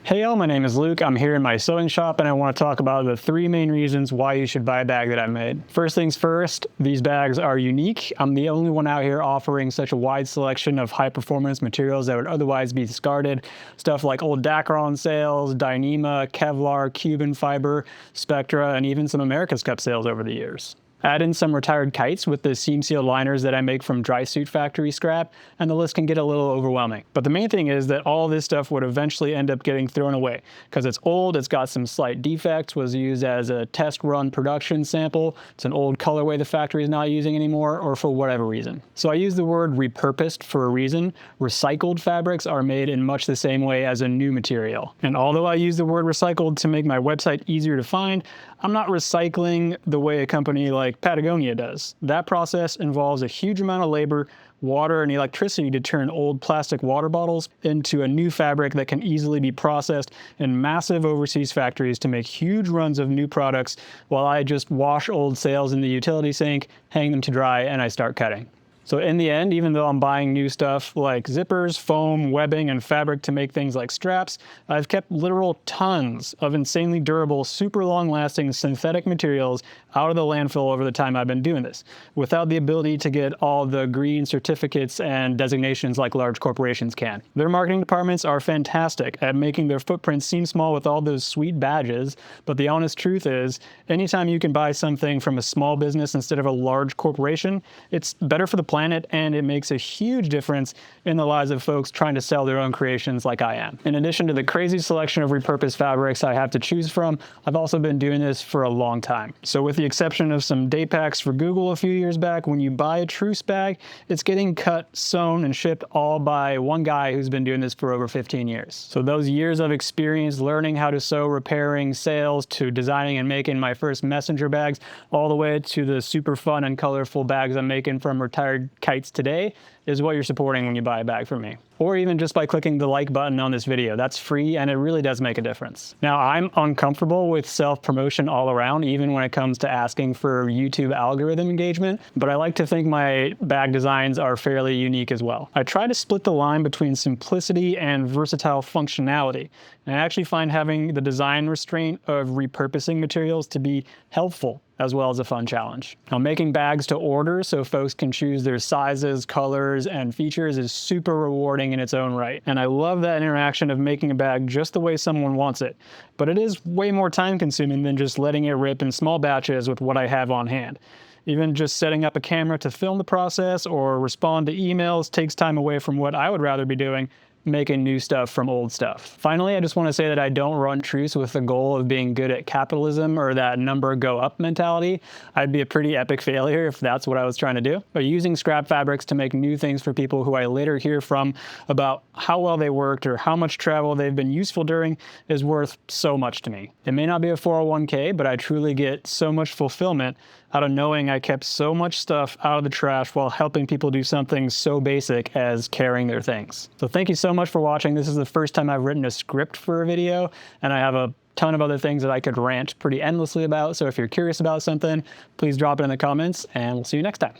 Hey y'all, my name is Luke. I'm here in my sewing shop and I want to talk about the 3 main reasons why you should buy a bag that I made. First things first, these bags are unique. I'm the only one out here offering such a wide selection of high performance materials that would otherwise be discarded. Stuff like old Dacron sales, Dyneema, Kevlar, Cuban fiber, Spectra, and even some America's Cup sales over the years. Add in some retired kites with the seam seal liners that I make from dry suit factory scrap, and the list can get a little overwhelming. But the main thing is that all this stuff would eventually end up getting thrown away because it's old, it's got some slight defects, was used as a test run production sample, it's an old colorway the factory is not using anymore, or for whatever reason. So I use the word repurposed for a reason. Recycled fabrics are made in much the same way as a new material. And although I use the word recycled to make my website easier to find, I'm not recycling the way a company like Patagonia does. That process involves a huge amount of labor, water, and electricity to turn old plastic water bottles into a new fabric that can easily be processed in massive overseas factories to make huge runs of new products while I just wash old sails in the utility sink, hang them to dry, and I start cutting. So in the end, even though I'm buying new stuff like zippers, foam, webbing, and fabric to make things like straps, I've kept literal tons of insanely durable, super long-lasting synthetic materials out of the landfill over the time I've been doing this, without the ability to get all the green certificates and designations like large corporations can. Their marketing departments are fantastic at making their footprints seem small with all those sweet badges, but the honest truth is, anytime you can buy something from a small business instead of a large corporation, it's better for the planet, and it makes a huge difference in the lives of folks trying to sell their own creations like I am. In addition to the crazy selection of repurposed fabrics I have to choose from, I've also been doing this for a long time. So with the exception of some day packs for Google a few years back, when you buy a Truce bag, it's getting cut, sewn, and shipped all by one guy who's been doing this for over 15 years. So those years of experience learning how to sew, repairing, sales, to designing and making my first messenger bags, all the way to the super fun and colorful bags I'm making from retired kites today, is what you're supporting when you buy a bag from me. Or even just by clicking the like button on this video. That's free and it really does make a difference. Now, I'm uncomfortable with self-promotion all around, even when it comes to asking for YouTube algorithm engagement, but I like to think my bag designs are fairly unique as well. I try to split the line between simplicity and versatile functionality, and I actually find having the design restraint of repurposing materials to be helpful as well as a fun challenge. Now, making bags to order so folks can choose their sizes, colors, and features is super rewarding in its own right. And I love that interaction of making a bag just the way someone wants it. But it is way more time consuming than just letting it rip in small batches with what I have on hand. Even just setting up a camera to film the process or respond to emails takes time away from what I would rather be doing, making new stuff from old stuff. Finally, I just want to say that I don't run Truce with the goal of being good at capitalism or that number go up mentality. I'd be a pretty epic failure if that's what I was trying to do. But using scrap fabrics to make new things for people who I later hear from about how well they worked or how much travel they've been useful during is worth so much to me. It may not be a 401k, but I truly get so much fulfillment out of knowing I kept so much stuff out of the trash while helping people do something so basic as carrying their things. So thank you so much for watching. This is the first time I've written a script for a video, and I have a ton of other things that I could rant pretty endlessly about. So if you're curious about something, please drop it in the comments, and we'll see you next time.